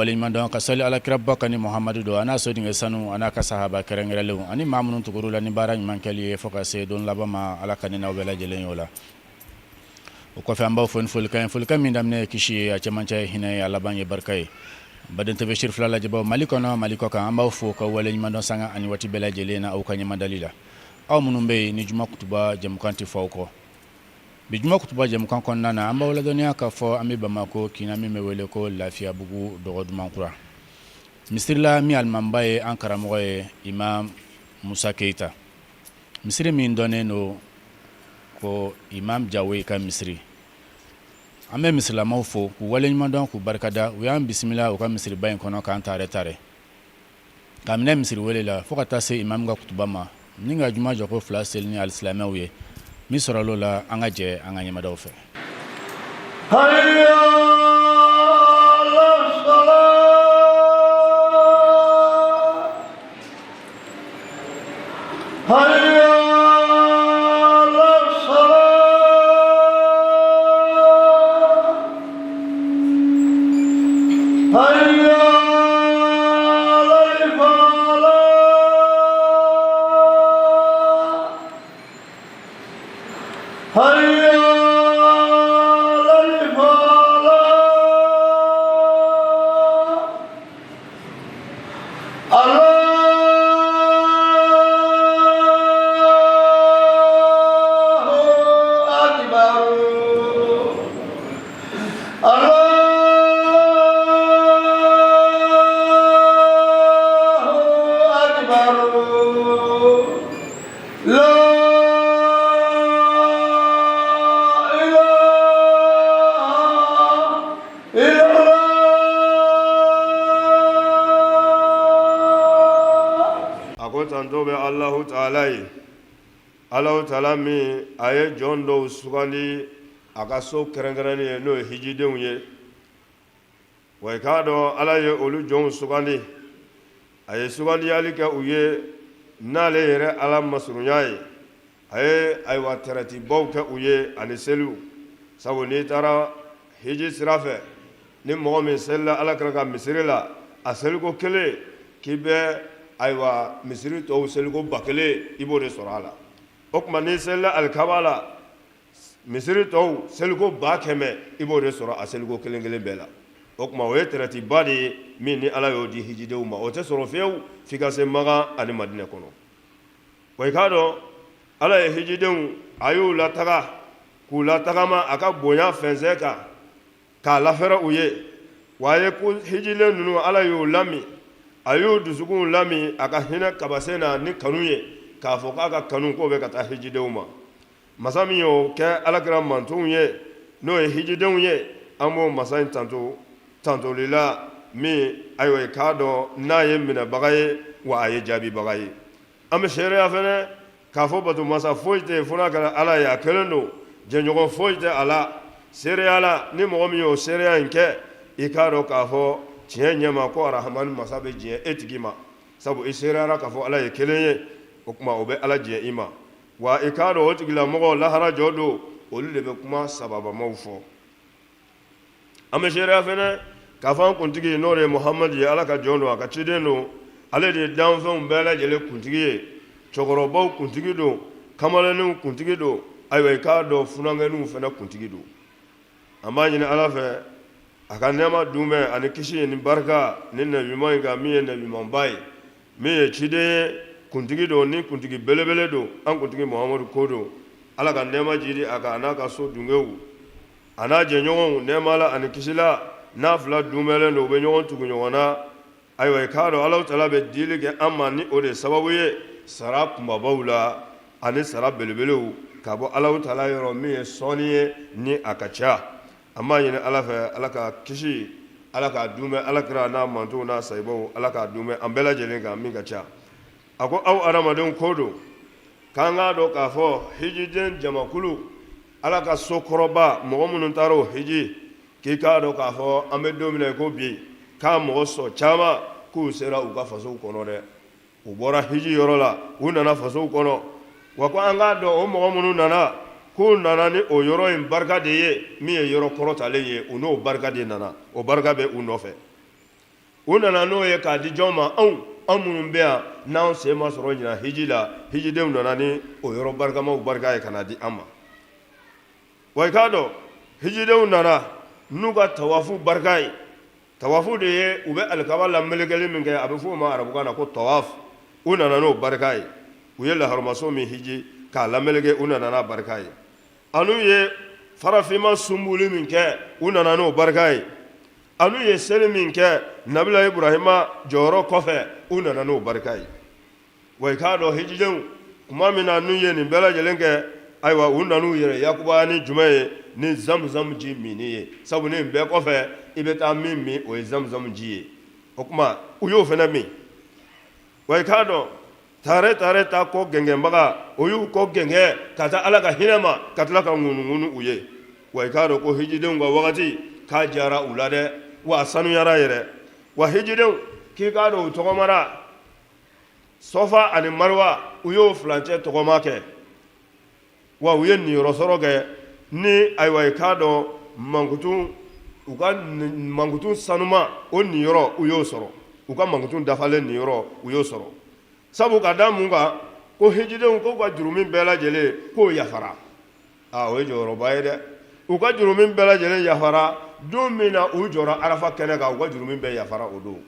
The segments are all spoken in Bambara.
waliman don ka sali ala kirabba kani muhammadu do ana so dinga sanu ana ka sahaba kerengrelew ani mamunun tuguru la ni bara man kali foka se don labama ala kani na wala jelen yola o ko famba fon fulkan min damne kishi a chamancha hina ala banye barkay baden te beshir flala jabo maliko kan amba fo ko waliman don sanga ani wati bela jelena o kanyama dalila aw munum be ni juma kutuba jam kanti fawko bijuma kutuba jam kan konnana amba wala doniya ka fo ami bamako kinami mewele ko lafiya bugu dogodman kura misirla mi almambaye an karamoye imam Musa Keita misiri min donne no ko imam Jawe ka misiri ambe misila mawfo ku wale nyuma don ku barkada u yan bismillah o ka misiri bayin kono kan tare kamne misiri wele la fo ka tase imam ga kutuba ma ninga juma joko flasel ni alislamawiye mi soralo la anga je anga nyama daw fe hayya la salat hayya la salat hayya Allahu Ta'ala mi aye jondo sugandi akaso kerengerani no hijidenw ye way kado ala ye olu jon sugandi aye sugandi alika uye nale yere ala masrunya ye aye ay watarati bawka uye ani selu sabu ni tara hiji sirafe ni mo min sella ala kraka misrila aselu ko kele kibe aywa misri to selu ko bakele ibore sorala okuma ni sella alkabala misri to selgo bakeme ibore soro aselgo kelengele bela okuma weterati badi min ni ala yodi hijidew ma o te soro few fika se maga ani madina kono way kado ala hijidew ayu la taga ku la taga ma aka bonya fenzeka ka la fera uye waye ku hijile nunu ala yu lami ayu dusugun lami aka hina kabasena ni kanuye ka fo ka kanu ko be ka ta hijidew ma masami yo ke alakra mantun ye no hijidew ye amo masain tanto lila mi ayo kado na ye mina bagaye wa aye jabi bagaye am sharia fene ka fo batu masa foite funa kala ala ya kelendo jenjogo foite ala seriala ni mo mi yo seria nke ikaro ka fo tienya ko rahman masabe je etigima sabu isera ka fo ala ye kelenye okuma obe ala je ima wa ikaro otigila mogo lahara jodo olu be kuma sababa mawfo ameshere afene kafan kuntigi nore muhammad ya ala ka jondo aka chideno ale de danfon bela jele kuntigi chogorobo kuntigi do kamalenu kuntigi do aywe ikado funangenu fena kuntigi do amanyine ala fe aka nema dume ani kishi ni barka ni nabi moyga mi nabi mambai mi chide kuntigi do ni kuntigi belebele do an kuntigi muhammadu kodo ala ka nema jiri aka anaka so dungewu ana je nyon nema la an kisila na fla dumele do be nyon tugu nyona aywa kado ala taala be dilige amma ni ode sababu ye sarap mabawla ani sarap belebele ka bo ala taala yoro mi soniye ni akacha amma yene ala fa ala ka kishi ala ka dume ala kra na manto na saibo ala ka dume ambela jelenga mi kacha ako aw aramadon kodo kanga do ka fo hijiden jamakulu ala ka sokoroba mo munun taro hiji ki ka do ka fo ambe domine ko bi ka mo so chama ku sera u ka faso kono de u bora hiji yorola una na faso kono wako anga do o mo munun nana ku nana ni o yoro in barka de ye mi e yoro korota le ye uno barka de nana o barka be uno fe u nana n'o ye k'a di jɔn ma an minnu bɛ yan n'an sen ma sɔrɔ ɲina hiji la hijidenw nana ni o yɔrɔ barikamaw barika ye ka na di an ma wa i k'a dɔn hijidenw nana n'u ka tawafu barika ye tawafu de ye u bɛ alikaba lamelekeli min kɛ a bɛ f'o ma arabukan na ko tawafu u nana n'o barika ye u ye laharumaso min hiji k'a lameleke u nana n'a barika ye anu ye farafinma sunbuli min kɛ u nana n'o barika ye anu ye seli min kɛ nabila ibrahima jɔyɔrɔ kɔfɛ u nana n'o barika ye wa i k'a dɔn hijidenw tuma min na n'u ye nin bɛɛ lajɛlen kɛ ayiwa u nan'u yɛrɛ yakubaya ni jumɛn ye ni zamzam ji minni ye sabu nin bɛɛ kɔfɛ i bɛ taa min min o ye zamzam ji ye o tuma u y'o fana min wa i k'a dɔn tare ta kɔ gɛngɛnbaga o y'u kɔ gɛngɛ ka taa ala ka hinɛ ma ka tila ka ŋunuŋunu u ye wa i k'a dɔn ko hijidenw ka wagati k'a diyara u la dɛ wa a sanuyara yɛrɛ wa hijidenw k'i k'a dɔn u tɔgɔmara sɔfa ani mariwa u y'o filancɛ tɔgɔma kɛ wa u ye niyɔrɔ sɔrɔ kɛ ni ayiwa i k'a dɔn u ka mankutun sanuma o niyɔrɔ u y'o sɔrɔ u ka mankutun dafalen niyɔrɔ u y'o sɔrɔ sabu ka da mun kan ko hijidenw k'u ka jurumin bɛɛ lajɛlen k'o yafara o ye jɔyɔrɔba ye dɛ u ka jurumin bɛɛ lajɛlen yafara don min na u jɔra arafa kɛnɛ kan u ka jurumin bɛɛ yafara o don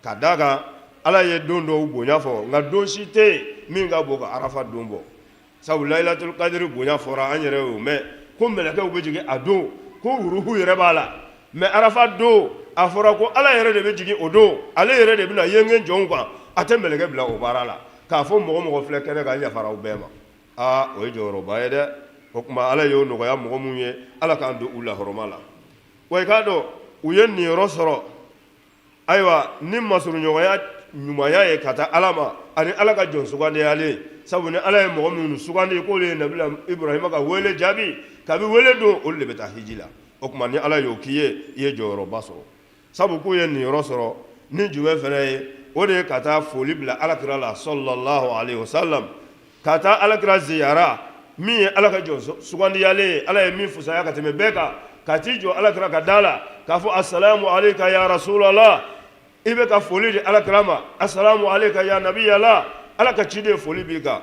ka da kan ala ye don dɔw bonya fɔ nka don si tɛ yen min ka bon ka arafa don bɔ sabu layilatul kadiri bonya fɔra an yɛrɛ y'o mɛn ko mɛlɛkɛw bɛ jigin a don ko ruhu yɛrɛ b'a la mɛ arafa don a fɔra ko ala yɛrɛ de bɛ jigin o don ale yɛrɛ de bɛna yengen jɔnw kan a tɛ mɛlɛkɛ bila o baara la k'a fɔ mɔgɔ mɔgɔ filɛ kɛnɛ kan yafara u bɛɛ ma o ye jɔyɔrɔba ye dɛ o tuma ala y'o nɔgɔya mɔgɔ minnu ye ala k'an don u lahɔrɔma la wa i k'a dɔn u ye niyɔrɔ sɔrɔ ayiwa ni masuruɲɔgɔnya ɲumanya ye ka taa ala ma ani ala ka jɔn sugandiyalen sabu ni ala ye mɔgɔ minnu sugandi k'olu ye nabila ibrahima ka wele jaabi kabi wele don olu de bɛ taa hiji la o tuma ni ala y'o k'i ye i ye jɔyɔrɔba sɔrɔ sabu k'u ye niyɔrɔ sɔrɔ ni jumɛn fɛnɛ ye o de ye ka taa foli bila alakira la sallallahu alaihi wasallam ka taa alakira ziyara min ye ala ka jɔn sugandiyalen ye ala ye min fusaya ka tɛmɛ bɛɛ kan ka t'i jɔ alakira ka da la k'a fɔ assalamu alayka ya rasulallah i bɛ ka foli di alakira ma assalamu alayka ya nabiyallah ala ka ciden foli b'i kan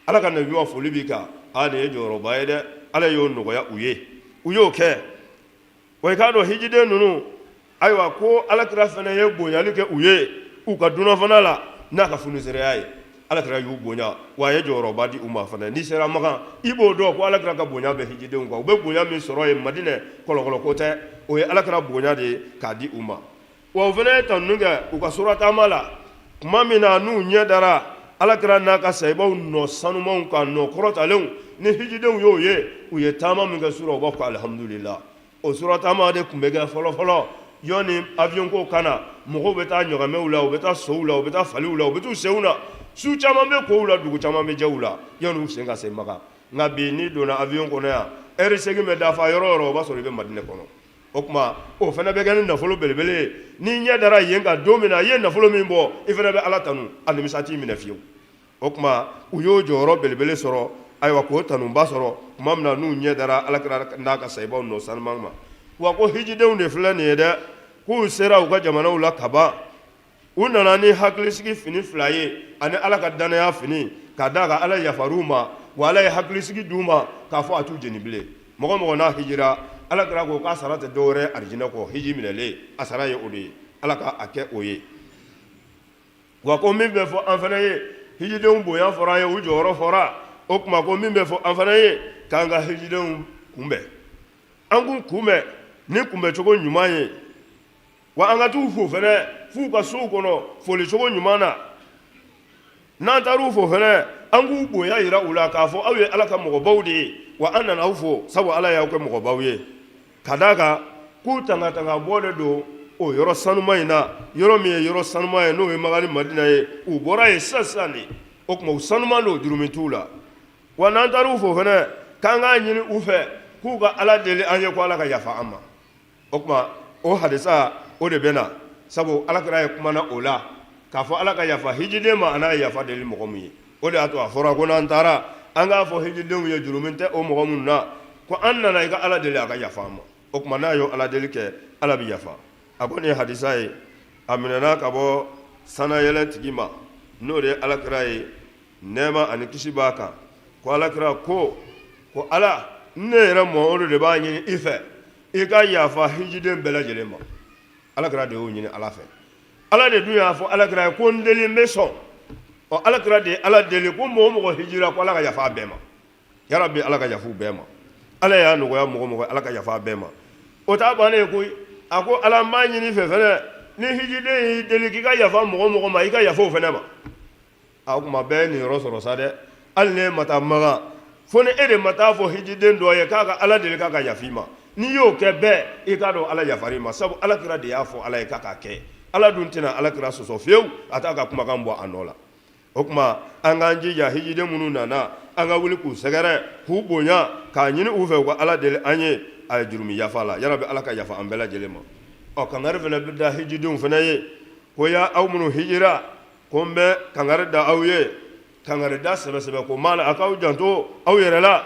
ala ka nabiwa foli b'i kan nin ye jɔyɔrɔba ye dɛ ala y'o nɔgɔya u y'o kɛ wa i k'a dɔn hijiden ninnu ayiwa ko alakira fana ye bonyali kɛ u ye u ka dunafana la n'a ka funisereya ye alakira y'u bonya wa a ye jɔyɔrɔba di u ma fana n'i sera Makan i b'o dɔn ko alakira ka bonya bɛ hijidenw kan u bɛ bonya min sɔrɔ yen Madinɛ kɔlɔkɔlɔ ko tɛ o ye alakira bonya de ye k'a di u ma wa o fana ye tannu kɛ u ka surataama la tuma min na n'u ɲɛ dara alakira n'a ka sahibaw nɔ sanumanw kan nɔ kɔrɔtalenw ni hijidenw y'o ye u ye taama min kɛ sura u b'a fɔ alhamdulillah o surataama de tun bɛ kɛ fɔlɔfɔlɔ yɔni avion ko kana mɔgɔw bɛ taa ɲɔgɔmɛw la u bɛ taa sow la u bɛ taa faliw la u bɛ t'u senw na su caman bɛ kow la dugu caman bɛ jɛw la yanni u sen ka se Makan nka bi n'i donna avion kɔnɔ yan heure segin bɛ dafa yɔrɔ o yɔrɔ o b'a sɔrɔ i bɛ Madinɛ kɔnɔ o tuma o fana bɛ kɛ ni nafolo belebele ye n'i ɲɛ dara yen kan don min na i ye nafolo min bɔ i fana bɛ ala tanu a nimisa t'i minɛ fiyewu o tuma u y'o jɔyɔrɔ belebele sɔrɔ ayiwa k'o tanuba sɔrɔ tuma min na n'u ɲɛ dara alakira n'a ka sahibaw nɔ sanuman ma wa ko hijidenw de filɛ nin ye dɛ k'u sera u ka jamanaw la ka ban u nana ni hakilisigi fini fila ye ani ala ka danaya fini ka da ka ala yafar'u ma wa ala ye hakilisigi d'u ma k'a fɔ a t'u jeni bilen mɔgɔ mɔgɔ n'a hijira alakira ko k'a sara tɛ dɔwɛrɛ arijinɛ kɔ hiji minɛlen a sara ye o de ye ala ka a kɛ o ye wa ko min bɛ fɔ an fana ye hijidenw bonya fɔra an ye u jɔyɔrɔ fɔra o tuma ko min bɛ fɔ an fana ye k'an ka hijidenw kunbɛn an k'u kunbɛn ni kunbɛcogo ɲuman ye wa an ka t'u fo fɛnɛ f'u ka sow kɔnɔ folicogo ɲuman na n'an taar'u fo fɛnɛ an k'u bonya yira u la k'a fɔ aw ye ala ka mɔgɔbaw de ye wa an nana aw fo sabu ala y'aw kɛ mɔgɔbaw ye ka d'a kan k'u tanga bɔ de don o yɔrɔ sanuma in na yɔrɔ min ye yɔrɔ sanuma ye n'o ye Makan ni Madina ye u bɔra yen sisan de o tuma u sanuma don jurumi t'u la wa n'an taar'u fo fɛnɛ k'an k'a ɲini u fɛ k'u ka ala deli an ye ko ala ka yafa an ma o tuma o hadisa o de bɛ na sabu alakira ye kumana o la k'a fɔ ala ka yafa hijiden ma a n'a ye yafa deli mɔgɔ min ye o de y'a to a fɔra ko n'an taara an k'a fɔ hijidenw ye jurumi tɛ o mɔgɔ minnu na ko an nana i ka ala deli a ka yafa an ma o tuma n'a y'o ala deli kɛ ala bɛ yafa a ko nin ye hadisa ye aminana ka bɔ sana yɛlɛ tigi ma n'o de ye alakira ye nɛɛma ani kisi b'a kan ko alakira ko ala ne yɛrɛ Muhamadu de b'a ɲini i fɛ i ka yafa hijiden bɛɛ lajɛlen ma alakira de y'o ɲini ala fɛ ala de dun y'a fɔ alakira ye ko n deli n bɛ sɔn alakira de ye ala deli ko mɔgɔ o mɔgɔ hijira ko ala ka yafa a bɛɛ ma yarabi ala ka yafa u bɛɛ ma ala y'a nɔgɔya mɔgɔ mɔgɔ ala ka yafa a bɛɛ ma o t'a bannen ye koyi a ko ala n b'a ɲini fɛ fɛnɛ ni hijiden y'i deli k'i ka yafa mɔgɔ mɔgɔ ma i ka yafa o fɛnɛ ma a kuma bɛɛ ye nin yɔrɔ sɔrɔ sa dɛ hali ne ma taa magan fo ni e de ma taa fɔ hijiden dɔ ye k'a ka ala deli k'a ka yafa i ma n'i y'o kɛ bɛɛ i k'a dɔn ala yafar'i ma sabu alakira de y'a fɔ ala ye k'a k'a kɛ ala dun tɛna alakira sɔsɔ fiyewu a t'a ka kumakan bɔ a nɔ la o tuma an k'an jija hijiden minnu nana an ka wuli k'u sɛgɛrɛ k'u bonya k'a ɲini u fɛ u ka ala deli an ye a ye jurumi yafa la yarabi ala ka yafa an bɛɛ lajɛlen ma kangari fana bɛ da hijidenw fana ye ko ya aw minnu hijira ko n bɛ kangari da aw ye kangari da sɛbɛsɛbɛ ko maana a k'aw janto aw yɛrɛ la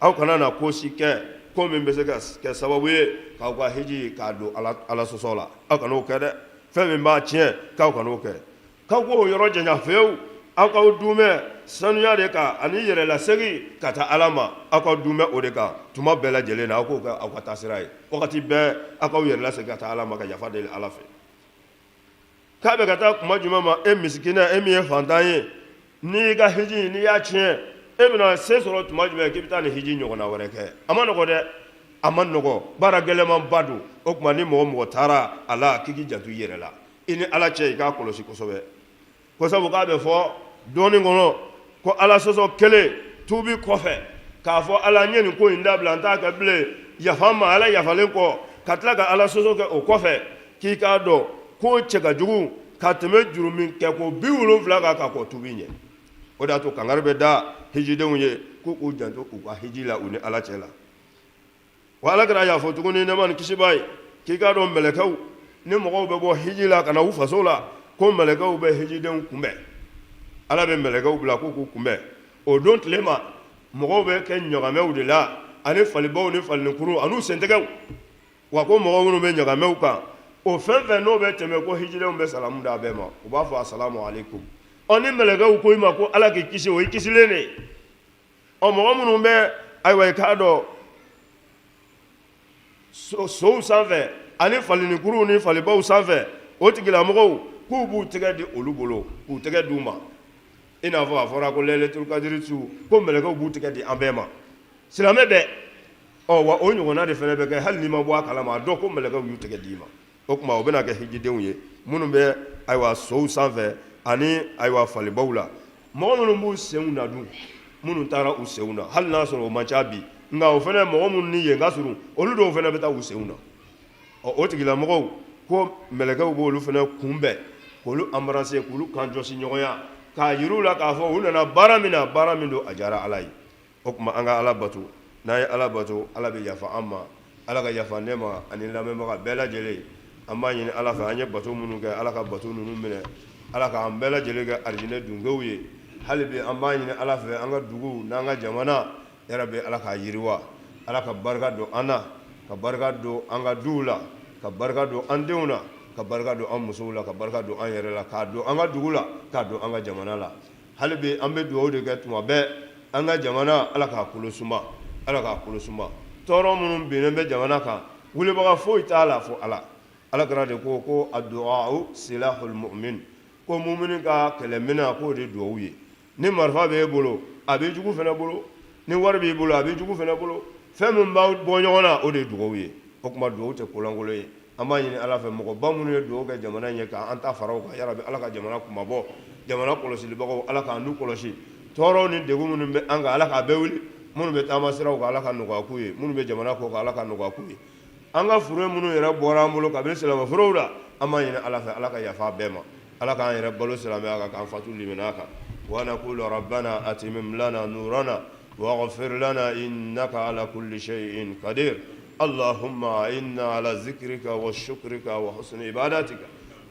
aw kana na ko si kɛ ko min bɛ se ka kɛ sababu ye k'aw ka hiji k'a don ala sɔsɔ la aw kan'o kɛ dɛ fɛn min b'a tiɲɛ k'aw kan'o kɛ k'aw k'o yɔrɔ janya fewu aw k'aw dumɛ sanuya de kan ani yɛrɛlasegi ka taa ala ma aw k'aw dumɛ o de kan tuma bɛɛ lajɛlen na aw k'o kɛ aw ka taasira ye wagati bɛɛ aw k'aw yɛrɛlasegi ka taa ala ma ka yafa deli ala fɛ k'a bɛ ka taa kuma jumɛn ma e misikina e min ye fantan ye n'i ka hiji n'i y'a tiɲɛ e bɛna se sɔrɔ tuma jumɛn k'i bɛ taa nin hiji ɲɔgɔnna wɛrɛ kɛ a ma nɔgɔ dɛ a ma nɔgɔ baara gɛlɛnmanba don o tuma ni mɔgɔ mɔgɔ taara a la k'i k'i janto i yɛrɛ la i ni ala cɛ i k'a kɔlɔsi kosɛbɛ ko sabu k'a bɛ fɔ dɔɔnin kɔnɔ ko ala sɔsɔ kelen tuubi kɔfɛ k'a fɔ ala n ye nin ko in dabila n t'a kɛ bilen yafa ma ala yafalen kɔ ka tila ka ala sɔsɔ kɛ o kɔfɛ k'i k'a dɔn ko cɛ ka jugu ka tɛmɛ juru min kɛ ko 70 kan ka kɔ tuubi ɲɛ o de y'a to kangari bɛ da hijidenw ye ko k'u janto u ka hiji la u ni ala cɛ la wa ala kɛra y'a fɔ tuguni nɛɛma ni kisiba ye k'i k'a dɔn mɛlɛkɛw ni mɔgɔw bɛ bɔ hiji la ka na u faso la ko mɛlɛkɛw bɛ hijidenw kunbɛn ala bɛ mɛlɛkɛw bila ko k'u kunbɛn o don tile ma mɔgɔw bɛ kɛ ɲagamɛw de la ani falibaw ni falinikuru an'u sentɛgɛw wa ko mɔgɔw minnu bɛ ɲagamɛw kan o fɛn fɛn n'o bɛ tɛmɛ ko hijidenw bɛ salamu d'a bɛɛ ma u b'a fɔ asalamu aleykum ni mɛlɛkɛw ko i ma ko ala k'i kisi o i kisilen de mɔgɔ minnu bɛ ayiwa i k'a dɔn sow sanfɛ ani falinikuru ni falibaw sanfɛ o tigilamɔgɔw k'u b'u tɛgɛ di olu bolo k'u tɛgɛ d'u ma i n'a fɔ a fɔra ko lɛlɛtul kadiri su ko mɛlɛkɛw b'u tɛgɛ di an bɛɛ ma silamɛ bɛɛ wa o ɲɔgɔnna de fana bɛ kɛ hali n'i ma bɔ a kalama a dɔn ko mɛlɛkɛw y'u tɛgɛ d'i ma o tuma o bɛna kɛ hijidenw ye minnu bɛ ayiwa sow sanfɛ ani ayiwa falibaw la mɔgɔ minnu b'u senw na dun minnu taara u senw na hali n'a sɔrɔ o man ca bi nka o fana mɔgɔ minnu ni yen ka surun olu dɔw fana bɛ taa u senw na o tigilamɔgɔw ko mɛlɛkɛw b'olu fana kunbɛn k'olu embrasser k'olu kan jɔsi ɲɔgɔnya k'a yir'u la k'a fɔ u nana baara min na baara min don a diyara ala ye o tuma an ka ala bato n'an ye ala bato ala bɛ yafa an ma ala ka yafa ne ma ani lamɛnbaga bɛɛ lajɛlen an b'a ɲini ala fɛ an ye bato minnu kɛ ala ka bato ninnu minɛ ala k'an bɛɛ lajɛlen kɛ arijinɛ dunkew ye hali bi an b'a ɲini ala fɛ an ka duguw n'an ka jamana yarabi ala k'a yiriwa ala ka barika don an na ka barika don an ka duw la ka barika don an denw na ka barika don an musow la ka barika don an yɛrɛ la k'a don an ka dugu la k'a don an ka jamana la hali bi an bɛ dugawu de kɛ tuma bɛɛ an ka jamana ala k'a kolo suma ala k'a kolo suma tɔɔrɔ minnu binnen bɛ jamana kan wulibaga foyi t'a la fo ala ala kɛra de ko a du'a'u silahul mu'min ko mumini ka kɛlɛminɛn k'o de dugawu ye ni marifa b'e bolo a b'i jugu fana bolo ni wari b'i bolo a b'i jugu fana bolo fɛn min b'aw bɔ ɲɔgɔn na o de ye dugawu ye o tuma dugawu tɛ kolankolon ye an b'a ɲini ala fɛ mɔgɔba minnu ye dugawu kɛ jamana in ye k'an ta fara o kan yarabi ala ka jamana kumabɔ jamana kɔlɔsilibagaw ala k'an n'u kɔlɔsi tɔɔrɔw ni degun minnu bɛ an kan ala k'a bɛɛ wuli minnu bɛ taama siraw kan ala ka nɔgɔya k'u ye minnu bɛ jamana kɔ kan ala ka nɔgɔya k'u ye an ka furu minnu yɛrɛ bɔra an bolo kabini silamɛ forow la an b'a ɲini ala fɛ ala ka yafa bɛɛ ma ala k'an yɛrɛ balo silamɛya kan k'an fatu limaniya kan wa naqulu rabbana atimim lana nurana waghfir lana innaka ala kulli shay'in qadir اللهم إنا على ذكرك وشكرك وحسن عبادتك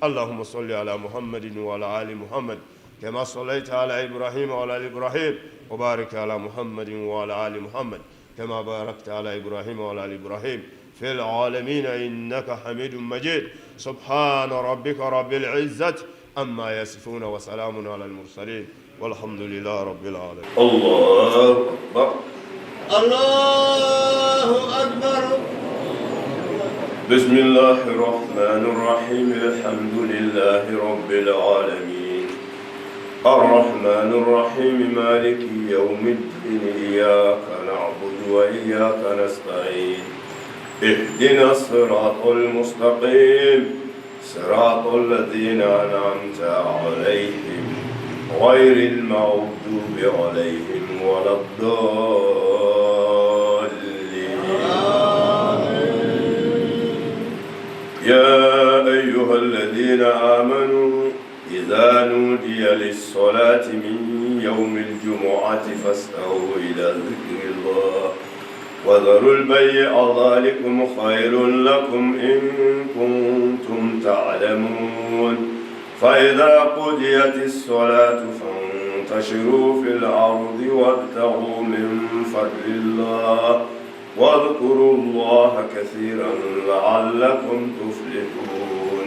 اللهم صل على محمد وعلى آل محمد كما صليت على إبراهيم وعلى آل إبراهيم وبارك على محمد وعلى آل محمد كما باركت على إبراهيم وعلى آل إبراهيم في العالمين إنك حميد مجيد سبحان ربك رب العزة أما يصفون وسلام على المرسلين والحمد لله رب العالمين. الله أكبر. الله أكبر. بسم الله الرحمن الرحيم الحمد لله رب العالمين الرحمن الرحيم مالك يوم الدين إياك نعبد وإياك نستعين اهدنا الصراط المستقيم صراط الذين أنعمت عليهم غير المغضوب عليهم ولا الضالين. يا أيها الذين آمنوا إذا نودي للصلاة من يوم الجمعة فاسعوا إلى ذكر الله وذروا البيع ذلكم خير لكم إن كنتم تعلمون. فإذا قضيت الصلاة فانتشروا في الأرض وابتغوا من فضل الله واذكروا الله كثيرا لعلكم تفلحون.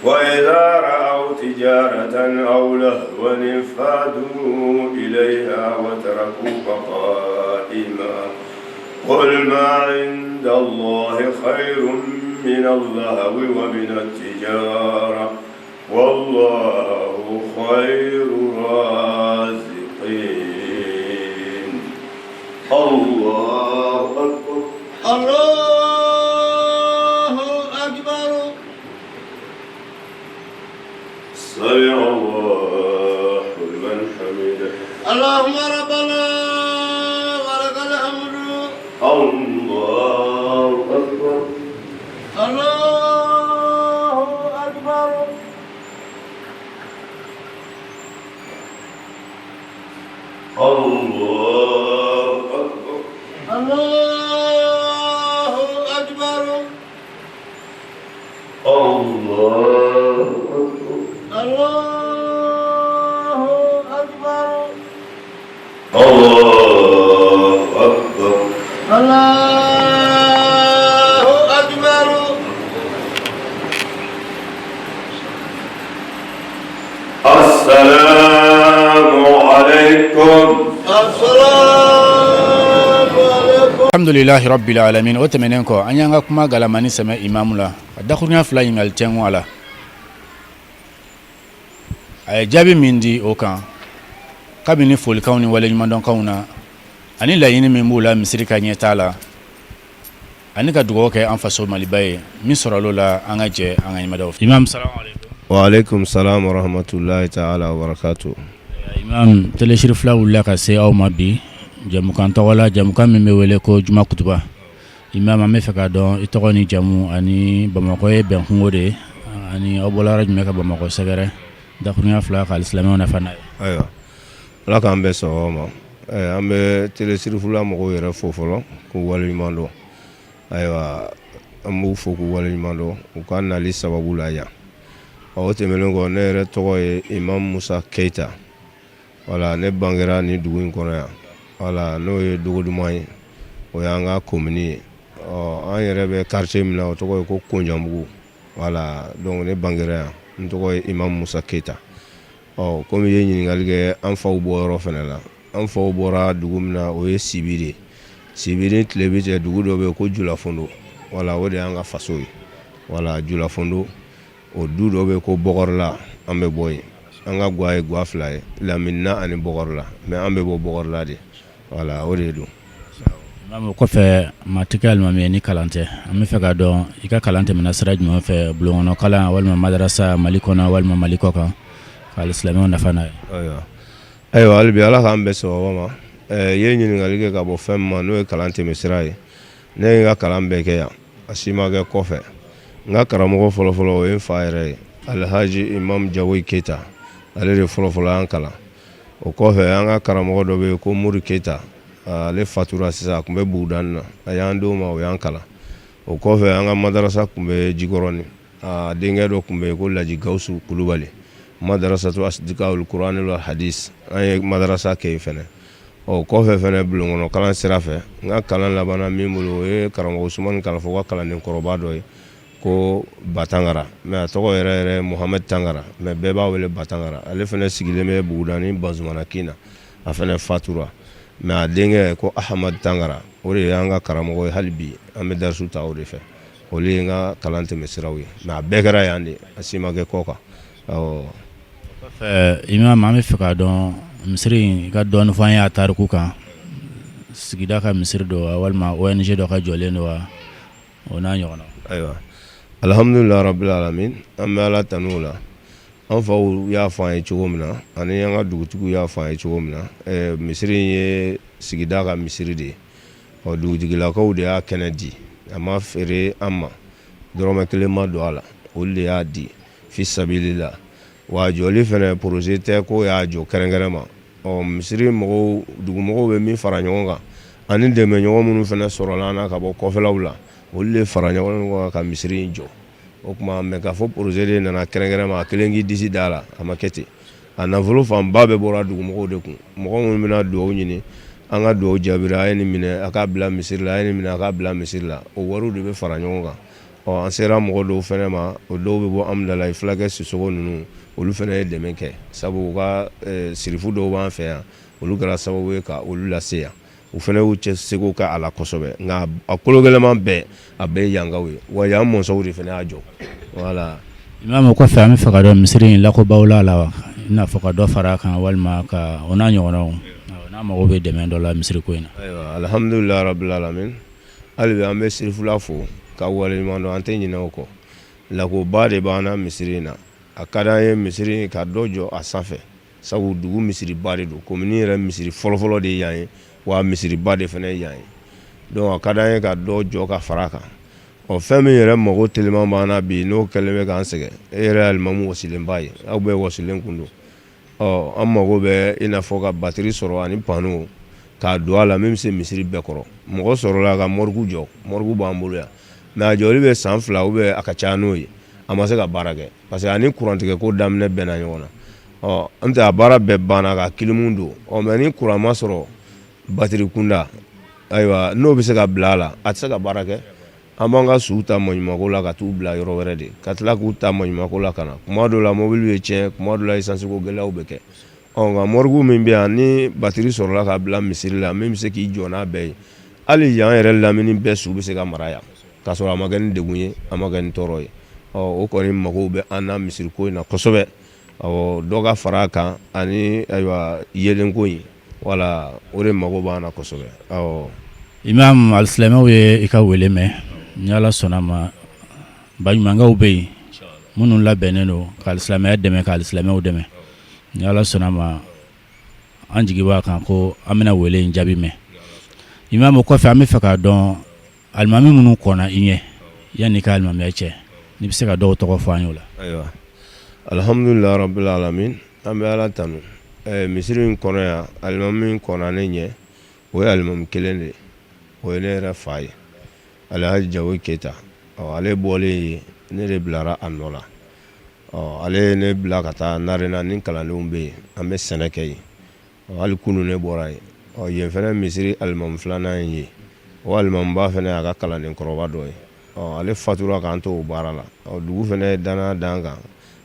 وإذا رأوا تجارة أو لهوا انفادوا إليها وتركوك قائما قل ما عند الله خير من اللهو ومن التجارة والله خير الرازقين. الله أكبر. الله أكبر. سمع الله لمن حمده. اللهم ربنا ولك الحمد. الله أكبر. الله أكبر. الله أكبر. الله أكبر. الله أكبر. الله أكبر. الله أكبر. الله أكبر. السلام عليكم. السلام عليكم. الحمد لله رب العالمين. وتمنينكو أنيانغا كما غلاماني سما إمامولا دخلنا فلا ينغال تنوالا ay jabi mindi o kan kabini folikaw ni wale ɲuman dɔnkaw na ani laɲini min b'u la misiri ka ɲɛ t'a la ani ka dugawu kɛ an faso maliba ye min sɔrɔlo la an ka jɛ an ka ɲɛmadaw fɛ. Imam salamu alaikum. Wa alaikum salam wa rahmatullahi ta'ala wa barakatuh. Imam teleshiri fila wulila ka se aw ma bi jamukan tɔgɔ la jamukan min bɛ wele ko juma kutuba. Imam an bɛ fɛ ka dɔn i tɔgɔ ni jamu ani Bamakɔ ye bɛnkungo de ye ani aw bɔla jumɛn ka Bamakɔ sɛgɛrɛ dakurunya fila ka alisilamɛw nafa n'a ye. Ayiwa ala k'an bɛ sɔgɔma ma an bɛ telesiri fila mɔgɔw yɛrɛ fo fɔlɔ k'u waleɲuman dɔn. Ayiwa an b'u fo k'u waleɲuman dɔn u ka nali sababu la yan. O tɛmɛnen kɔ ne yɛrɛ tɔgɔ ye Imam Musa Keita. Wala ne bangera ni dugu in kɔnɔ yan. Wala n'o ye Dogo Duman ye o y'an ka komini ye. An yɛrɛ bɛ quartier min na o tɔgɔ ye ko Konjanbugu. Wala donc ne bangera yan n tɔgɔ ye Imam Musa Keita. Komi ye ɲininkali kɛ an faw bɔ yɔrɔ fɛnɛ la. An faw bɔra dugu min na o ye Sibiri. Sibiri tile bi cɛ dugu dɔ bɛ ko Julafondo. Wala o de y'an ka faso ye. Wala Julafondo o du dɔ bɛ ko Bɔgɔrila an bɛ bɔ yen. An ka gwa ye gwa fila ye Laminna ani Bɔgɔrila mais an bɛ bɔ Bɔgɔrila de. Wala o de don. Mamu kɔfɛ matikɛ alimami ni kalan tɛ an bɛ fɛ ka dɔn i ka kalan tɛmɛna sira jumɛn fɛ bulon kɔnɔ kalan walima madarasa Mali kɔnɔ walima Mali kɔ kan ka alisilamɛw nafa n'a ye. Ayiwa hali bi ala k'an bɛn sababa ma ye ɲininkali kɛ ka bɔ fɛn min ma n'o ye kalan tɛmɛ sira ye ne ye n ka kalan bɛɛ kɛ yan a si ma kɛ kɔfɛ n ka karamɔgɔ fɔlɔfɔlɔ o ye n fa yɛrɛ ye Alhaji Imam Jawoyi Keita ale de fɔlɔfɔlɔ y'an kalan o kɔfɛ an ka karamɔgɔ dɔ bɛ yen ko Mori Keita ale fatura sisan a tun bɛ Bugudani na a y'an d'o ma o y'an kalan o kɔfɛ an ka madarasa tun bɛ Jikɔrɔni a denkɛ dɔ tun bɛ yen ko Laji Gawusu Kulubali madarasatu asdikaul Qur'an wal hadis an ye madarasa kɛ yen fɛnɛ o kɔfɛ fɛnɛ bulonkɔnɔ kalan sira fɛ n ka kalan labanna min bolo o ye karamɔgɔ Usumani Kalafɔ ka kalanden kɔrɔba dɔ ye ko Batangara mais a tɔgɔ yɛrɛ yɛrɛ Mohamed Tangara mais bɛɛ b'a wele Batangara ale fana sigilen bɛ Buguda ni Bazumana Kina a fana fatura mais a denkɛ ko Ahamad Tangara o de y'an ka karamɔgɔ ye hali bi an bɛ darisu ta o de fɛ olu ye n ka kalan tɛmɛ siraw ye mais a bɛɛ kɛra yan de a si ma kɛ kɔ kan Imam an bɛ fɛ k'a dɔn misiri in i ka dɔɔni fɔ an ye a tariku kan sigida ka misiri dɔ wa walima ONG dɔ ka jɔlen dɔ wa o n'a ɲɔgɔnna ayiwa alhamdulilahi rabbil alamin an bɛ ala tanu la an faw y'a fɔ an ye cogo min na ani an ka dugutigiw y'a fɔ an ye cogo min na misiri in ye sigida ka misiri de ye dugutigilakaw de y'a kɛnɛ di a ma feere an ma dɔrɔmɛ kelen ma don a la olu de y'a di fi sabilila wa jɔli fana projet tɛ ko y'a jɔ kɛrɛnkɛrɛn ma misiri mɔgɔw dugumɔgɔw bɛ min fara ɲɔgɔn kan ani dɛmɛ ɲɔgɔn minnu fana sɔrɔla an na ka bɔ kɔfɛlaw la olu de fara ɲɔgɔn kan ka misiri in jɔ o tuma mais k'a fɔ projet de nana kɛrɛnkɛrɛn ma a kelen k'i disi da la a ma kɛ ten a nafolo fanba bɛɛ bɔra dugumɔgɔw de kun mɔgɔ minnu bɛna dugawu ɲini an ka dugawu jaabira a ye nin minɛ a k'a bila misiri la a ye nin minɛ a k'a bila misiri la o wariw de bɛ fara ɲɔgɔn kan an sera mɔgɔ dɔw fana ma o dɔw bɛ bɔ Amdalayi Fulakɛ Sisoko ninnu olu fana ye dɛmɛ kɛ sabu u ka sirifu dɔw b'an fɛ yan olu kɛra sababu ye ka olu lase yan u fana y'u cɛ seko kɛ a la kosɛbɛ nka a kologɛlɛman bɛɛ a bɛɛ ye yankaw ye wa yan mɔnsaw de fana y'a jɔ voilà Imam o kɔfɛ an bɛ fɛ ka dɔn misiri in lakobaw la wa i n'a fɔ ka dɔ fara a kan walima ka o n'a ɲɔgɔnnaw n'a mago bɛ dɛmɛ dɔ la misiri ko in na ayiwa alhamdulilahi rabbil alamin hali bi an bɛ sirifula fo ka waleɲuman dɔn an tɛ ɲinɛ o kɔ lakoba de b'an na misiri in na a ka d'an ye misiri ka dɔ jɔ a sanfɛ sabu dugu misiriba de don komini yɛrɛ misiri fɔlɔfɔlɔ de ye yan ye wa misiriba de fana ye yan ye donc a ka d'an ye ka dɔ jɔ ka fara a kan fɛn min yɛrɛ mago teliman b'an na bi n'o kɛlen bɛ k'an sɛgɛn e yɛrɛ alimamu wasilenba ye aw bɛɛ wasilen kun don an mago bɛ i n'a fɔ ka batiri sɔrɔ ani pano k'a don a la min bɛ se misiri bɛɛ kɔrɔ mɔgɔ sɔrɔla ka mɔrigu jɔ mɔrigu b'an bolo yan mais a jɔli bɛ san 2 ou bien a ka ca n'o ye a ma se ka baara kɛ parce que ani kurantigɛ ko daminɛ bɛnna ɲɔgɔn na an tɛ a baara bɛɛ banna ka kilimu don mais ni kuran ma sɔrɔ batiri kunda ayiwa n'o bɛ se ka bila a la a tɛ se ka baara kɛ an b'an ka suw ta maɲumako la ka t'u bila yɔrɔ wɛrɛ de ka tila k'u ta maɲumako la ka na kuma dɔw la mobili bɛ tiɲɛ kuma dɔw la essence ko gɛlɛyaw bɛ kɛ nka mɔrigu min bɛ yan ni batiri sɔrɔla ka bila misiri la min bɛ se k'i jɔ n'a bɛɛ ye hali yan yɛrɛ lamini bɛɛ su bɛ se ka mara yan k'a sɔrɔ a ma kɛ ni degun ye a ma kɛ ni tɔɔrɔ ye o kɔni mago bɛ an na misiriko in na kosɛbɛ dɔ ka fara a kan ani ayiwa yelenko in wala o de mago b'an na kosɛbɛ Imam alisilamɛw ye i ka wele mɛn ni Ala sɔnna ma baɲumankɛw bɛ yen minnu labɛnnen don ka alisilamɛya dɛmɛ ka alisilamɛw dɛmɛ ni Ala sɔnna ma an jigi b'a kan ko an bɛna wele in jaabi mɛn Imam o kɔfɛ an bɛ fɛ k'a dɔn alimami minnu kɔnna i ɲɛ yanni i ka alimamiya cɛ ni bɛ se ka dɔw tɔgɔ fɔ an ye o la ayiwa alhamdulilahi rabbil alamin an bɛ Ala tanu misiri in kɔnɔ yan alimami kɔnna ne ɲɛ o ye alimami kelen de ye o ye ne yɛrɛ fa ye Alhaji Jawoyi Keyita ale bɔlen ye ne de bilara a nɔ la ale ye ne bila ka taa Narena ni kalandenw bɛ yen an bɛ sɛnɛ kɛ yen hali kunu ne bɔra yen yen fana misiri alimami filanan ye o alimamiba fana y'a ka kalanden kɔrɔba dɔ ye ale fatura k'an to o baara la dugu fana ye danaya d'an kan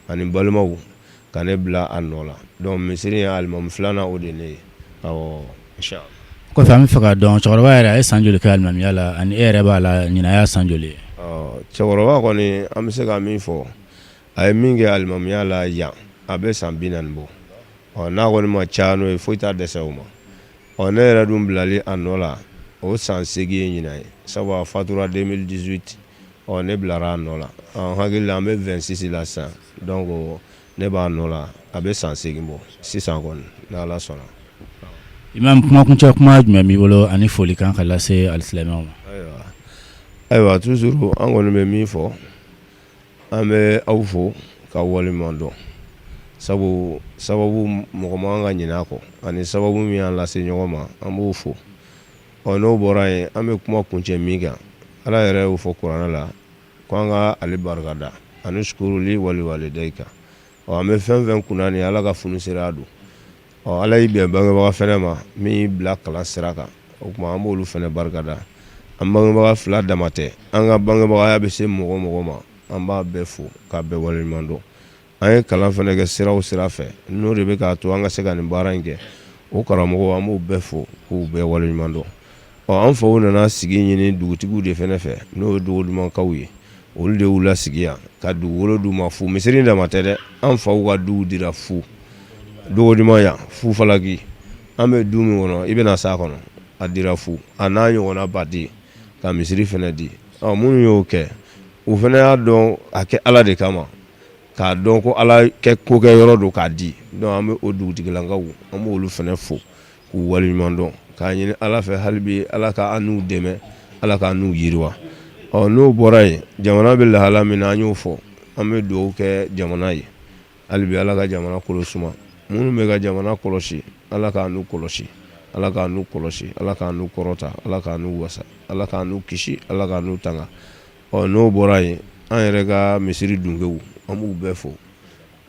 ani balimaw ka ne bila a nɔ la donc misiri ye alimami filanan o de ne ye inshallah kɔfɛ an bɛ fɛ k'a dɔn cɛkɔrɔba yɛrɛ a ye san joli kɛ alimamiya la ani e yɛrɛ b'a la ɲinan y'a san joli ye cɛkɔrɔba kɔni an bɛ se ka min fɔ a ye min kɛ alimamiya la yan a bɛ san 40 bɔ n'a kɔni ma ca n'o ye foyi t'a dɛsɛ o ma ne yɛrɛ dun bilali a nɔ la o san 8 ye ɲinan ye sabu a fatura 2018 ne bilara a nɔ la hakili la an bɛ 26 la sisan donc ne b'a nɔ la a bɛ san 8 bɔ sisan kɔni n'Ala sɔnna. Imam kumakuncɛ kuma jumɛn b'i bolo ani foli kan ka lase alisilamɛw ma ayiwa toujours an kɔni bɛ min fɔ an bɛ aw fo ka waleɲuman dɔn sabu sababu mɔgɔ man ka ɲinɛ a kɔ ani sababu min y'an lase ɲɔgɔn ma an b'o fo n'o bɔra yen an bɛ kuma kuncɛ min kan Ala yɛrɛ y'o fɔ kuranɛ la ko an ka ale barikada ani shukuruli waliwalidayika an bɛ fɛn fɛn kunna ni Ala ka funisira don Ala y'i bɛn bangebaga fɛnɛ ma min y'i bila kalan sira kan o kuma an b'olu fɛnɛ barikada an bangebaga fila dama tɛ an ka bangebagaya bɛ se mɔgɔ mɔgɔ ma an b'a bɛɛ fo k'a bɛɛ waleɲuman dɔn an ye kalan fana kɛ sira o sira fɛ n'o de bɛ k'a to an ka se ka nin baara in kɛ o karamɔgɔw an b'o bɛɛ fo k'u bɛɛ waleɲuman dɔn an faw nana sigi ɲini dugutigiw de fana fɛ n'o ye dogodumankaw ye olu de y'u lasigi yan ka dugukolo d'u ma fu misiri dama tɛ dɛ an faw ka duw dira fu dogoduman yan fu falaki an bɛ du min kɔnɔ i bɛna s'a kɔnɔ a dira fu a n'a ɲɔgɔnna baden ka misiri fana di minnu y'o kɛ u fana y'a dɔn a kɛ ala de kama k'a dɔn ko ala kɛ kokɛ yɔrɔ do k'a di donc an bɛ o dugutigilankaw an b'olu fana fo k'u waleɲuman dɔn k'a ɲini ala fɛ hali bi ala ka an n'u dɛmɛ ala ka n'u yiriwa n'o bɔra yen jamana bɛ lahala min na an y'o fɔ an bɛ dugawu kɛ jamana ye hali bi ala ka jamana kolo suma minnu bɛ ka jamana kɔlɔsi ala ka n'u kɔlɔsi ala ka n'u kɔlɔsi ala ka n'u kɔrɔta ala ka n'u wasa ala ka n'u kisi ala ka n'u tanga n'o bɔra yen an yɛrɛ ka misiri dunkew an b'u bɛɛ fo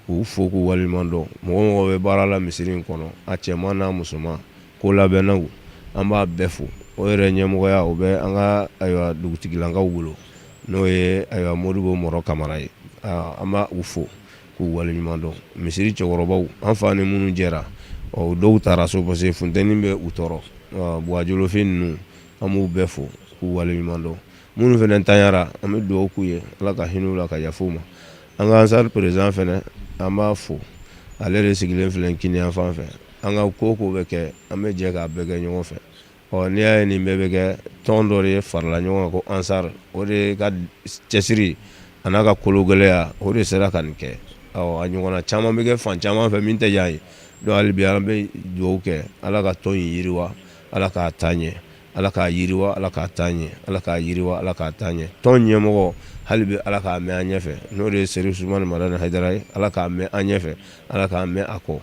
k'u fo k'u waleɲuman dɔn mɔgɔ mɔgɔ bɛ baara la misiri in kɔnɔ a cɛman n'a musoman ko labɛnnaw an b'a bɛɛ fo o yɛrɛ ɲɛmɔgɔya o bɛ an ka ayiwa dugutigilankaw bolo n'o ye ayiwa Modibo Mɔrɔ Kamara ye an b'a u fo k'u waleɲuman dɔn misiri cɛkɔrɔbaw an fa ni minnu jɛra dɔw taara so parce que funtɛni bɛ u tɔɔrɔ buwajolofin ninnu an b'u bɛɛ fo k'u waleɲuman dɔn minnu fana tanyara an bɛ dugawu k'u ye ala ka hin'u la ka yafa u ma an ka ansar président fana an b'a fo ale de sigilen filɛ Kini yan fan fɛ an ka ko bɛ kɛ an bɛ jɛ k'a bɛɛ kɛ ɲɔgɔn fɛ n'i y'a ye nin bɛɛ bɛ kɛ tɔn dɔ de farala ɲɔgɔn kan ko ansar o de ka cɛsiri a n'a ka kologɛlɛya o de sera ka nin kɛ a ɲɔgɔnna caman bɛ kɛ fan caman fɛ min tɛ yan ye donc hali bi an bɛ dugawu kɛ ala ka tɔn in yiriwa ala k'a taa ɲɛ ala k'a yiriwa ala k'a taa ɲɛ ala k'a yiriwa ala k'a taa ɲɛ tɔn ɲɛmɔgɔ hali bi ala k'a mɛn an ɲɛfɛ n'o de ye Sɛrifu Usumani Madani Hayidara ye ala k'a mɛn an ɲɛfɛ ala k'a mɛn a kɔ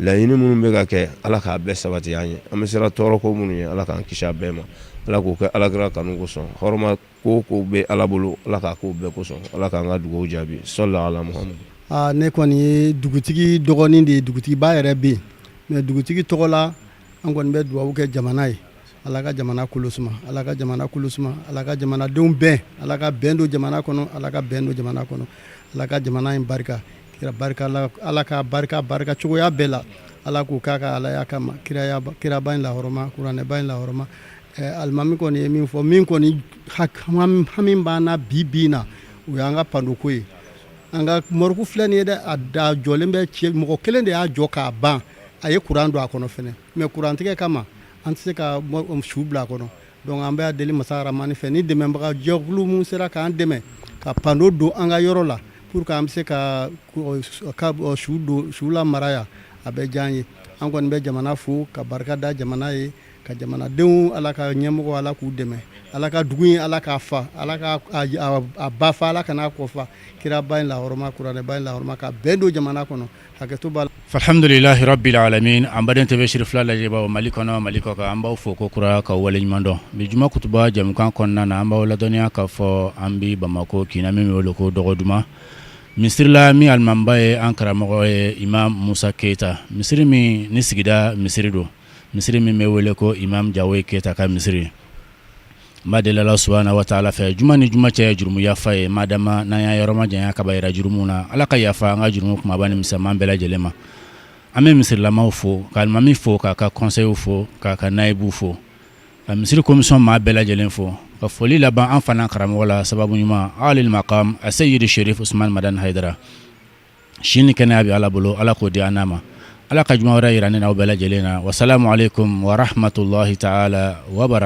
laɲini minnu bɛ ka kɛ ala k'a bɛɛ sabati an ye an bɛ sera tɔɔrɔ ko minnu ye ala k'an kisi a bɛɛ ma ala k'o kɛ alakira kanu kosɔn hɔrɔma ko bɛ ala bolo ala k'a k'o bɛɛ kosɔn ala k'an ka dugawu jaabi sɔli ala Muhamadu. Ne kɔni ye dugutigi dɔgɔnin de ye dugutigiba yɛrɛ bɛ yen mais dugutigi tɔgɔ la an kɔni bɛ dugawu kɛ jamana ye ala ka jamana kolo suma ala ka jamana kolo suma ala ka jamanadenw bɛn ala ka bɛn don jamana kɔnɔ ala ka bɛn don jamana kɔnɔ ala ka jamana in barika kira barika ala ka barika cogoya bɛɛ la ala k'o k'a ka alaya kama kiraba in lahɔrɔma kuranɛba in lahɔrɔma alimami kɔni ye min fɔ min kɔni hami b'an na bi na o y'an ka pandoko ye an ka mɔriku filɛ nin ye dɛ a da jɔlen bɛ mɔgɔ kelen de y'a jɔ k'a ban a ye kuran don a kɔnɔ fɛnɛ mais kurantigɛ kama an tɛ se ka su bila a kɔnɔ donc an bɛ deli masa Rahamani fɛ ni dɛmɛbaga jɛkulu minnu sera k'an dɛmɛ ka pando don an ka yɔrɔ la pour que an bɛ se ka su la mara yan a bɛ diya an ye an kɔni bɛ jamana fo ka barika da jamana ye ka jamanadenw ala ka ɲɛmɔgɔ ala k'u dɛmɛ ala ka dugu in ala k'a fa ala ka a ba fa ala kana kɔfa kiraba in lahɔrɔma kuranɛba in lahɔrɔma ka bɛn don jamana kɔnɔ hakɛto b'a la. Alhamdulillahi rabbil alamin an baden tɛ bɛ siri fila lajɛbaw Mali kɔnɔ Mali kɔ kan an b'aw fo ko kura ka waleɲuman dɔn bi juma kutuba jamukan kɔnɔna na an b'aw ladɔnniya k'a fɔ an bi Bamako Kina min bɛ wele ko dɔgɔduma misiri la min alimamiba ye an karamɔgɔ ye Imam Musa Keyita misiri min ni sigida misiri don misiri min bɛ wele ko Imam Jawoyi Keyita ka misiri n b'a deli Ala subahana wa taala fɛ juma ni juma cɛ ye jurumu yafa ye madama n'an y'a yɔrɔ ma janya ka yira jurumu na ala ka yafa an ka jurumu kumaba ni misɛnman bɛɛ lajɛlen ma an bɛ misirilamaw fo ka alimami fo k'a ka conseil fo k'a ka nayibu fo ka misiri commission maa bɛɛ lajɛlen fo ka foli laban an fana karamɔgɔ la sababu ɲuman alil maqam asayidi Sɛrifu Usumani Madani Hayidara sini kɛnɛya bɛ ala bolo ala k'o di an n'a ma ala ka juma wɛrɛ yira ne n'aw bɛɛ lajɛlen na wasalamu alaikum wa rahmatulahi taala wa barakatuh.